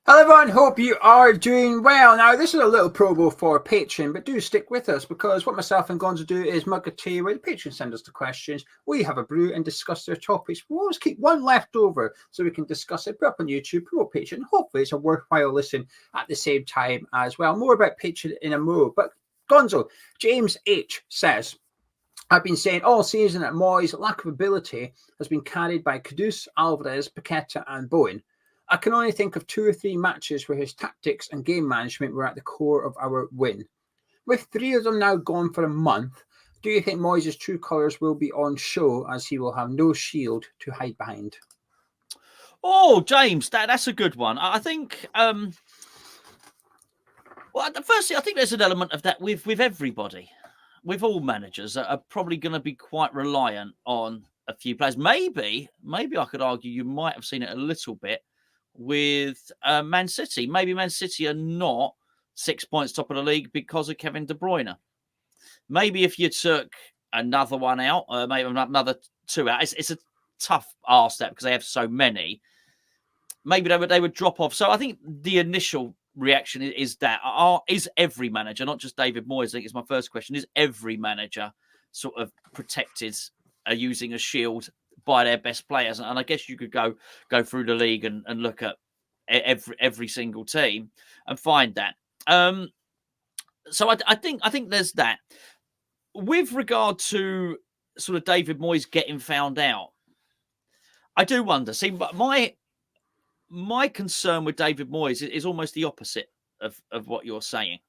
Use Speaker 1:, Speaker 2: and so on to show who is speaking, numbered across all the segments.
Speaker 1: Hello everyone, hope you are doing well. Now this is a little promo for Patreon, but do stick with us because what myself and Gonzo do is mug a tea where the Patreon send us the questions, we have a brew and discuss their topics. We'll always keep one left over so we can discuss it, put up on YouTube, promote Patreon. Hopefully it's a worthwhile listen at the same time as well. More about Patreon in a mo. But Gonzo, James H says, I've been saying all season that Moyes' lack of ability has been carried by Kudus, Alvarez, Paqueta and Bowen. I can only think of 2 or 3 matches where his tactics and game management were at the core of our win. With 3 of them now gone for a month, do you think Moyes' true colours will be on show as he will have no shield to hide behind?
Speaker 2: Oh, James, that's a good one. I think, firstly, I think there's an element of that with everybody. With all managers are probably going to be quite reliant on a few players. Maybe I could argue you might have seen it a little bit with Man City. Maybe Man City are not 6 points top of the league because of Kevin De Bruyne. Maybe if you took another one out, maybe another 2 out, it's a tough ask that because they have so many. Maybe they would drop off. So I think the initial reaction is that is every manager, not just David Moyes, I think is my first question, is every manager sort of protected using a shield by their best players? And I guess you could go through the league and look at every single team and find that. So I think there's that. With regard to sort of David Moyes getting found out, I do wonder. See, my concern with David Moyes is almost the opposite of what you're saying.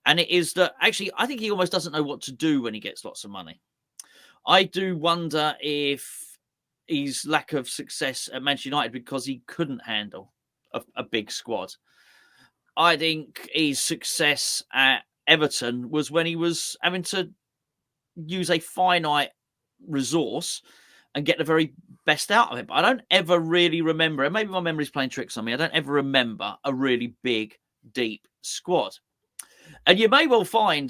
Speaker 2: And it is that actually, I think he almost doesn't know what to do when he gets lots of money. I do wonder if his lack of success at Manchester United because he couldn't handle a big squad. I think his success at Everton was when he was having to use a finite resource and get the very best out of it. But I don't ever really remember, and maybe my memory's playing tricks on me, I don't ever remember a really big, deep squad. And you may well find,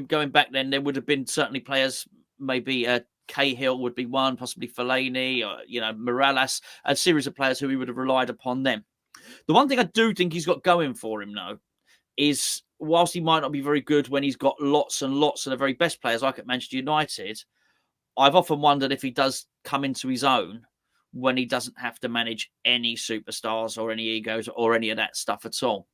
Speaker 2: going back then, there would have been certainly players, maybe Cahill would be one, possibly Fellaini, or, Morales, a series of players who he would have relied upon them. The one thing I do think he's got going for him, though, is whilst he might not be very good when he's got lots and lots of the very best players, like at Manchester United, I've often wondered if he does come into his own when he doesn't have to manage any superstars or any egos or any of that stuff at all.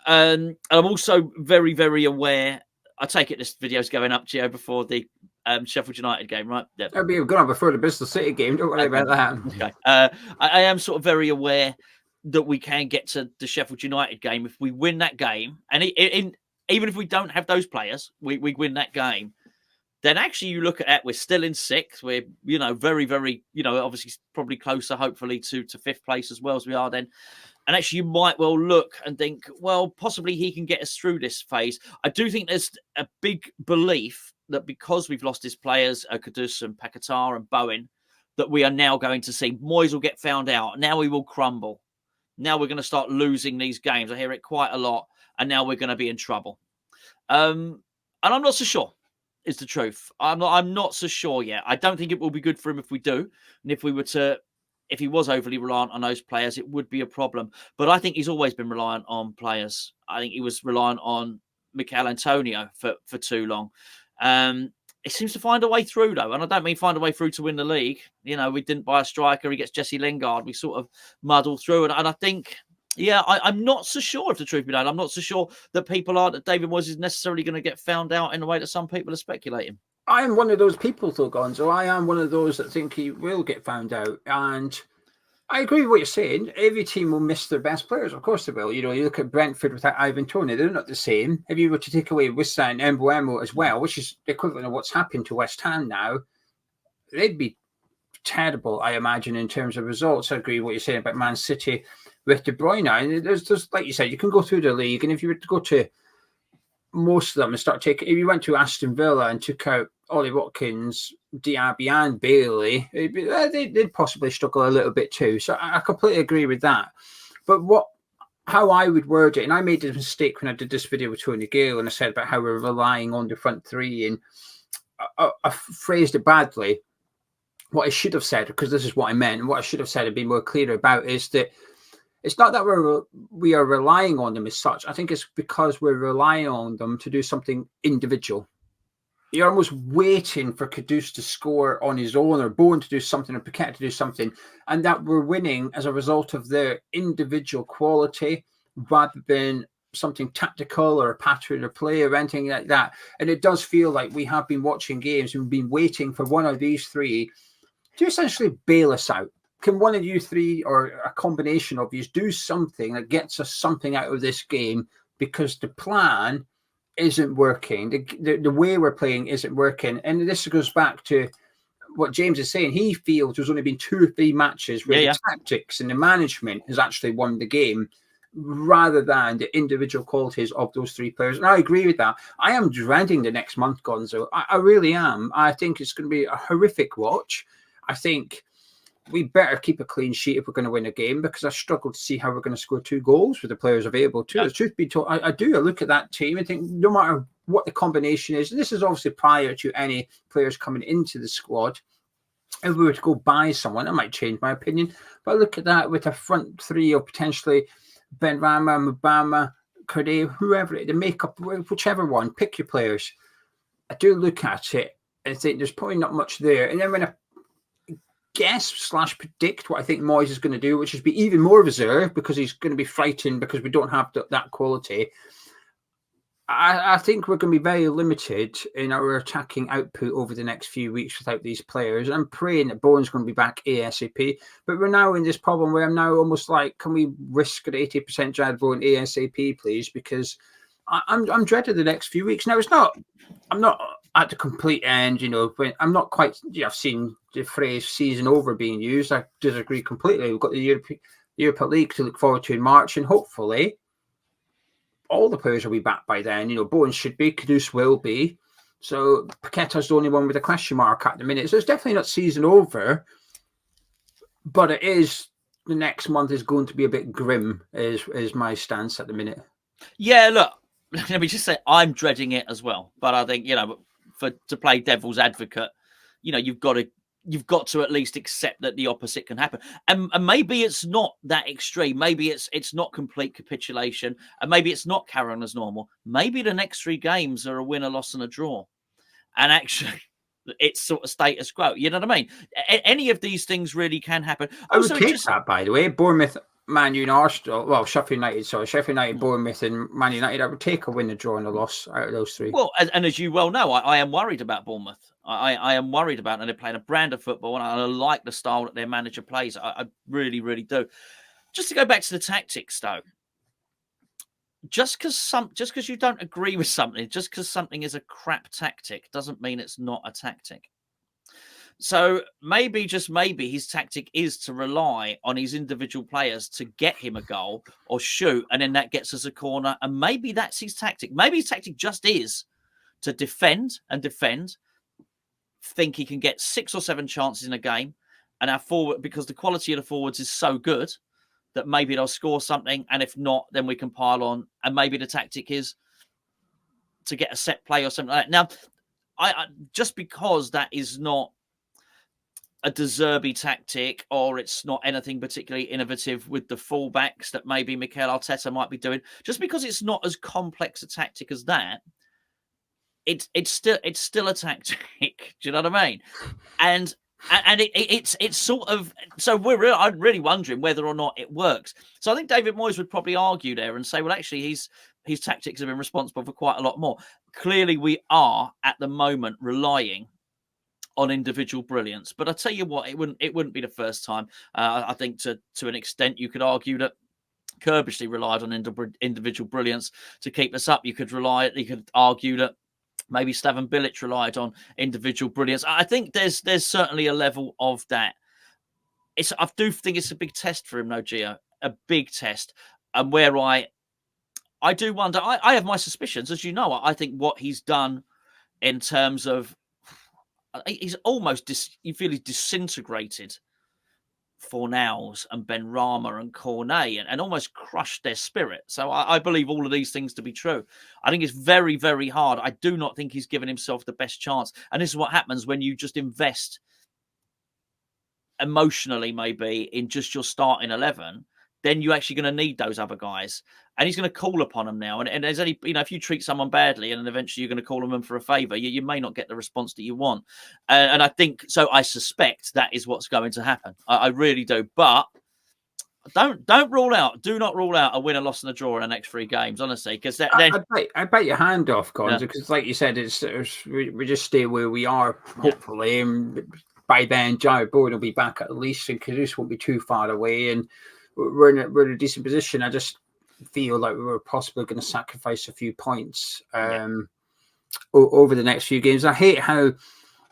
Speaker 2: And I'm also very, very aware. I take it this video's going up, Geo, before the Sheffield United game, right?
Speaker 1: Yeah. It'll be going on before the Bristol City game. Don't worry about that.
Speaker 2: Okay. I am sort of very aware that we can get to the Sheffield United game if we win that game, and even if we don't have those players, we win that game. Then actually you look at that, we're still in 6th. We're, very, very, obviously probably closer, hopefully, to 5th place as well as we are then. And actually you might well look and think, well, possibly he can get us through this phase. I do think there's a big belief that because we've lost his players, Kudus and Paqueta and Bowen, that we are now going to see Moyes will get found out. Now he will crumble. Now we're going to start losing these games. I hear it quite a lot. And now we're going to be in trouble. And I'm not so sure. Is the truth. I'm not so sure yet. I don't think it will be good for him if we do. And if he was overly reliant on those players, it would be a problem. But I think he's always been reliant on players. I think he was reliant on Mikel Antonio for too long. He seems to find a way through, though. And I don't mean find a way through to win the league. We didn't buy a striker. He gets Jesse Lingard. We sort of muddle through. And I think, I'm not so sure if the truth be known. I'm not so sure that David Moyes is necessarily going to get found out in the way that some people are speculating.
Speaker 1: I am one of those people, though, Gonzo. I am one of those that think he will get found out. And I agree with what you're saying. Every team will miss their best players. Of course they will. You look at Brentford without Ivan Toney. They're not the same. If you were to take away Wissa and Mbeumo as well, which is the equivalent of what's happened to West Ham now, they'd be terrible, I imagine, in terms of results. I agree with what you're saying about Man City with De Bruyne. And there's, like you said, you can go through the league, and if you were to go to most of them and start taking, if you went to Aston Villa and took out Ollie Watkins, Diaby and Bailey, they'd possibly struggle a little bit too. So I completely agree with that. But how I would word it, and I made a mistake when I did this video with Tony Gale, and I said about how we're relying on the front three, and I phrased it badly. What I should have said, because this is what I meant, and what I should have said and been more clear about, is that It's not that we are relying on them as such. I think it's because we're relying on them to do something individual. You're almost waiting for Kudus to score on his own, or Bowen to do something, or Paqueta to do something, and that we're winning as a result of their individual quality rather than something tactical or a pattern or play or anything like that. And it does feel like we have been watching games and we've been waiting for one of these three to essentially bail us out. Can one of you three, or a combination of you, do something that gets us something out of this game, because the plan isn't working, the way we're playing isn't working. And this goes back to what James is saying. He feels there's only been 2 or 3 matches where the tactics and the management has actually won the game, rather than the individual qualities of those 3 players. And I agree with that. I am dreading the next month, Gonzo. I really am. I think it's going to be a horrific watch. I think we better keep a clean sheet if we're going to win a game, because I struggle to see how we're going to score 2 goals with the players available too. The truth be told, I look at that team and think, no matter what the combination is, and this is obviously prior to any players coming into the squad, if we were to go buy someone, I might change my opinion. But I look at that with a front 3 of potentially Benrahma, Mbama, Kudus, whoever, the makeup, whichever one, pick your players. I do look at it and think there's probably not much there. And then when I guess/predict what I think Moyes is going to do, which is be even more reserved, because he's going to be frightened because we don't have that quality. I think we're going to be very limited in our attacking output over the next few weeks without these players. And I'm praying that Bowen's going to be back ASAP. But we're now in this problem where I'm now almost like, can we risk at 80% Jarrod Bowen ASAP, please? Because I'm dreading the next few weeks. Now, I'm not at the complete end, when I'm not quite, I've seen the phrase season over being used. I disagree completely. We've got the Europa League to look forward to in March, and hopefully all the players will be back by then. Bowen should be, Kudus will be. So Paqueta's the only one with a question mark at the minute. So it's definitely not season over, but it is, the next month is going to be a bit grim, is my stance at the minute.
Speaker 2: Yeah, look, let me just say I'm dreading it as well. But I think, to play devil's advocate, you've got to at least accept that the opposite can happen. And maybe it's not that extreme. Maybe it's not complete capitulation. And maybe it's not carrying as normal. Maybe the next 3 games are a win, a loss, and a draw. And actually, it's sort of status quo. You know what I mean? Any of these things really can happen.
Speaker 1: I would take that, by the way. Bournemouth, Man U, and Arsenal. Well, Sheffield United, Bournemouth, and Man United. I would take a win, a draw, and a loss out of those 3.
Speaker 2: Well, and as you well know, I am worried about Bournemouth. I am worried about, and they're playing a brand of football, and I like the style that their manager plays. I really, really do. Just to go back to the tactics, though, just because you don't agree with something, just because something is a crap tactic, doesn't mean it's not a tactic. So maybe, just maybe, his tactic is to rely on his individual players to get him a goal or shoot, and then that gets us a corner. And maybe that's his tactic. Maybe his tactic just is to defend and defend, think he can get 6 or 7 chances in a game, and our forward, because the quality of the forwards is so good that maybe they'll score something, and if not, then we can pile on. And maybe the tactic is to get a set play or something like that. Now, I just because that is not a De Zerbi tactic, or it's not anything particularly innovative with the fullbacks that maybe Mikel Arteta might be doing, just because it's not as complex a tactic as that, it's still a tactic. Do you know what I mean? And it's sort of, so I'm really wondering whether or not it works. So I think David Moyes would probably argue there and say, well, actually, his tactics have been responsible for quite a lot more. Clearly, we are at the moment relying on individual brilliance, but I tell you what, it wouldn't be the first time. I think to an extent you could argue that Kerbishley relied on individual brilliance to keep us up. You could argue that maybe Slaven Bilic relied on individual brilliance. I think there's certainly a level of that. I do think it's a big test for him, though, Geo, a big test, and where I do wonder. I have my suspicions, as you know. I think what he's done in terms of, he's almost, you feel he's disintegrated Fornals and Benrahma and Cornet and almost crushed their spirit. So I believe all of these things to be true. I think it's very, very hard. I do not think he's given himself the best chance. And this is what happens when you just invest emotionally, maybe, in just your starting 11. then you're actually going to need those other guys. And he's going to call upon them now. And there's only, if you treat someone badly and then eventually you're going to call them in for a favour, you may not get the response that you want. And I think, so I suspect that is what's going to happen. I really do. But don't rule out, do not rule out a win, a loss, and a draw in the next 3 games, honestly. Because then
Speaker 1: I bite your hand off, Gonzo, because like you said, we just stay where we are, hopefully. And by then, Jarrod Bowen will be back at least, and Kudus won't be too far away. And we're in a decent position. I just feel like we were possibly going to sacrifice a few points over the next few games. I hate how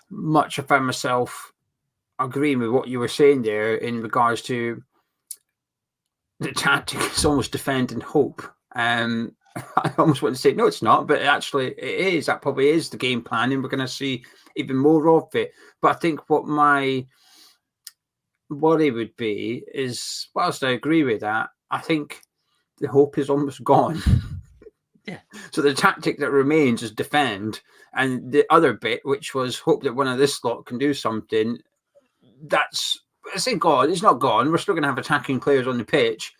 Speaker 1: much I found myself agreeing with what you were saying there in regards to the tactic is almost defend and hope. I almost want to say, no, it's not, but actually it is. That probably is the game plan, and we're going to see even more of it. But I think what my worry would be is, whilst I agree with that, I think the hope is almost gone.
Speaker 2: Yeah.
Speaker 1: So the tactic that remains is defend, and the other bit, which was hope that one of this lot can do something, that's, I say gone. It's not gone. We're still going to have attacking players on the pitch,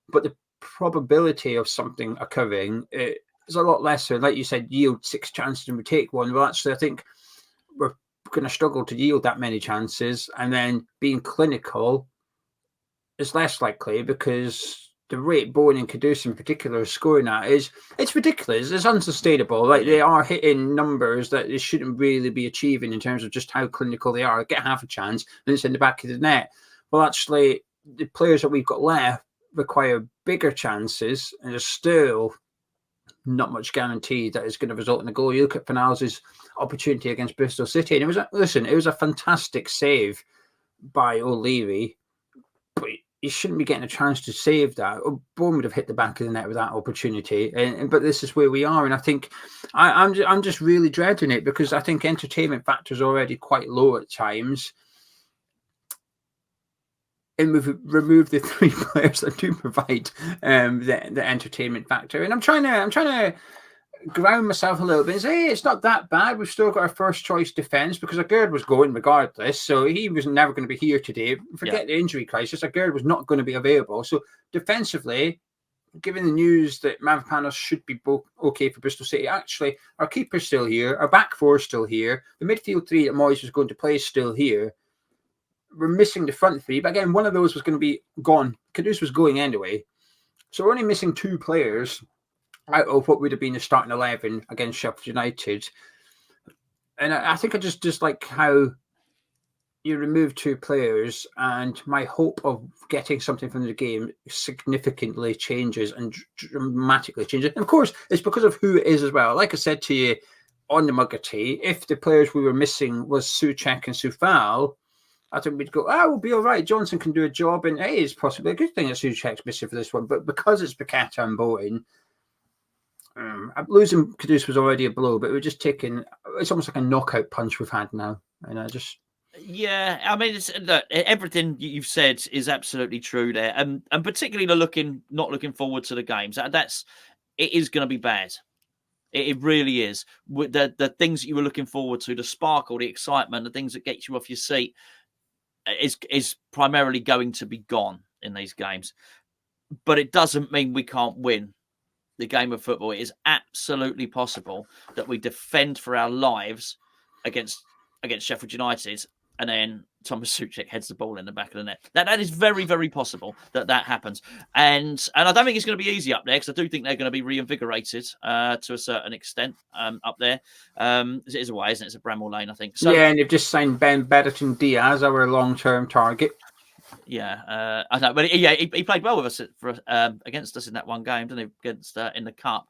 Speaker 1: but the probability of something occurring is a lot lesser. Like you said, yield 6 chances and we take 1. Well, actually, I think we're going to struggle to yield that many chances, and then being clinical is less likely because the rate Bowen and Kudus in particular are scoring at it's ridiculous. It's unsustainable. Like, they are hitting numbers that they shouldn't really be achieving in terms of just how clinical they are. Get half a chance and it's in the back of the net. Well, actually, the players that we've got left require bigger chances, and there's still not much guarantee that it's going to result in a goal. You look at Fornals' opportunity against Bristol City, and it was a fantastic save by O'Leary, but he shouldn't be getting a chance to save that. Bowen would have hit the back of the net with that opportunity. But this is where we are. And I think I'm just really dreading it, because I think entertainment factor is already quite low at times. And we've removed the 3 players that do provide the entertainment factor. And I'm trying to ground myself a little bit and say, hey, it's not that bad. We've still got our first choice defence, because Jarrod was going regardless, so he was never going to be here today. Forget the injury crisis. Jarrod was not going to be available. So defensively, given the news that Mavropanos should be okay for Bristol City, actually our keeper's still here, our back 4 is still here, the midfield 3 that Moyes was going to play is still here. We're missing the front 3, but again, one of those was going to be gone. Kudus was going anyway, so we're only missing 2 players out of what would have been the starting 11 against Sheffield United. And I think I just like how you remove 2 players, and my hope of getting something from the game significantly changes and dramatically changes. And of course, it's because of who it is as well. Like I said to you on the Mugger Tea, if the players we were missing was Souček and Soufal, I think we'd go, we'll be all right. Johnson can do a job, and hey, it's possibly a good thing that Souček's missing for this one. But because it's Paqueta and Bowen, losing Kudus was already a blow, but we're just taking, it's almost like a knockout punch we've had now. And I just...
Speaker 2: Yeah, I mean, look, everything you've said is absolutely true there. And particularly not looking forward to the games. It is going to be bad. It really is. The things that you were looking forward to, the sparkle, the excitement, the things that get you off your seat is primarily going to be gone in these games. But it doesn't mean we can't win the game of football. It is absolutely possible that we defend for our lives against Sheffield United, and then Thomas Souček heads the ball in the back of the net. That is very, very possible that happens. And I don't think it's going to be easy up there, because I do think they're going to be reinvigorated to a certain extent up there. It is away, isn't it? It's a Bramall Lane, I think. So,
Speaker 1: yeah, and they've just signed Ben Bertrand Diaz, our long-term target.
Speaker 2: Yeah, I know, but he played well with us against us in that one game, didn't he? Against in the cup.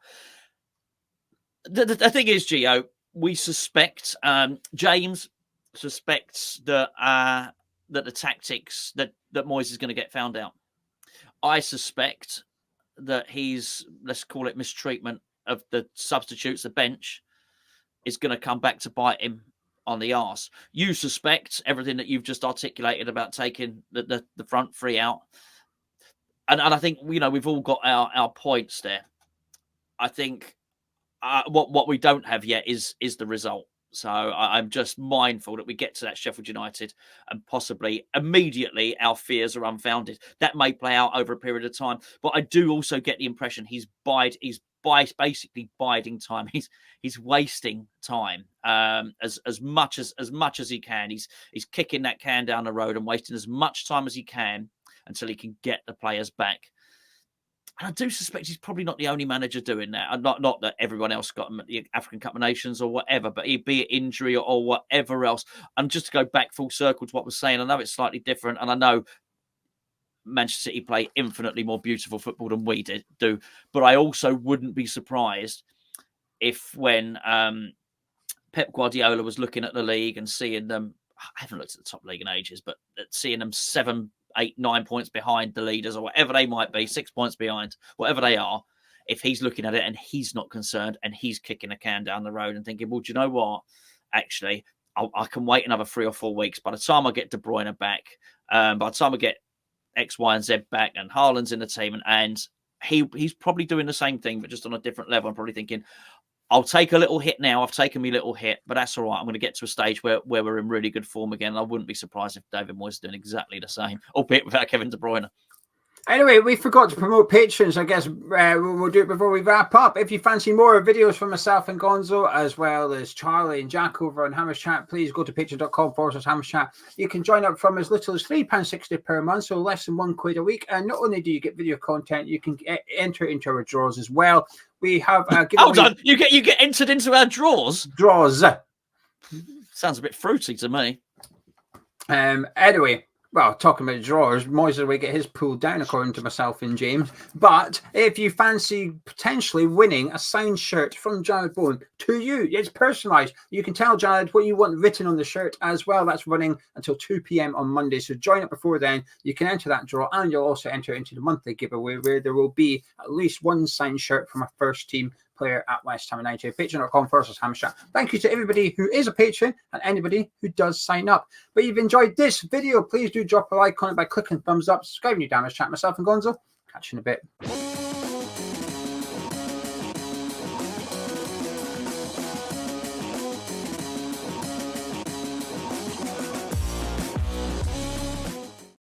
Speaker 2: The thing is, Geo, we suspect James suspects that the tactics that Moyes is going to get found out. I suspect that he's, let's call it, mistreatment of the substitutes, the bench, is going to come back to bite him on the arse. You suspect everything that you've just articulated about taking the front 3 out. And I think, we've all got our points there. I think what we don't have yet is the result. So I'm just mindful that we get to that Sheffield United and possibly immediately our fears are unfounded. That may play out over a period of time, but I do also get the impression he's basically biding time. He's wasting time as much as he can. He's kicking that can down the road and wasting as much time as he can until he can get the players back. And I do suspect he's probably not the only manager doing that. Not that everyone else got him at the African Cup of Nations or whatever, but be it injury or whatever else. And just to go back full circle to what I was saying, I know it's slightly different, and I know Manchester City play infinitely more beautiful football than we do. But I also wouldn't be surprised if when Pep Guardiola was looking at the league and seeing them, I haven't looked at the top league in ages, but seeing them 7, 8, 9 points behind the leaders or whatever they might be, 6 points behind, whatever they are, if he's looking at it and he's not concerned and he's kicking a can down the road and thinking, well, do you know what? Actually, I can wait another 3 or 4 weeks. By the time I get De Bruyne back, by the time I get X, Y, and Z back and Haaland's in the team, and he's probably doing the same thing, but just on a different level. I'm probably thinking, I'll take a little hit now. I've taken me little hit, but that's all right. I'm going to get to a stage where we're in really good form again. And I wouldn't be surprised if David Moyes is doing exactly the same, albeit without Kevin De Bruyne.
Speaker 1: Anyway, we forgot to promote patrons. I guess we'll do it before we wrap up. If you fancy more videos from myself and Gonzo, as well as Charlie and Jack over on Hammers Chat, please go to patreon.com/Hammers Chat. You can join up from as little as £3.60 per month, so less than £1 a week. And not only do you get video content, you can enter into our draws as well. We have
Speaker 2: hold on, you get entered into our draws.
Speaker 1: Draws.
Speaker 2: Sounds a bit fruity to me.
Speaker 1: Anyway. Well, talking about drawers, Moyes will get his pulled down, according to myself and James. But if you fancy potentially winning a signed shirt from Jarrod Bowen to you, it's personalised. You can tell Jarrod what you want written on the shirt as well. That's running until 2 p.m. on Monday. So join up before then. You can enter that draw, and you'll also enter into the monthly giveaway where there will be at least one signed shirt from a first team player at West Ham United. Patreon.com/Hammers Chat. Thank you to everybody who is a patron and anybody who does sign up. But if you've enjoyed this video, please do drop a like on it by clicking thumbs up, subscribing to Hammers Chat. Myself and Gonzo, catch you in a bit.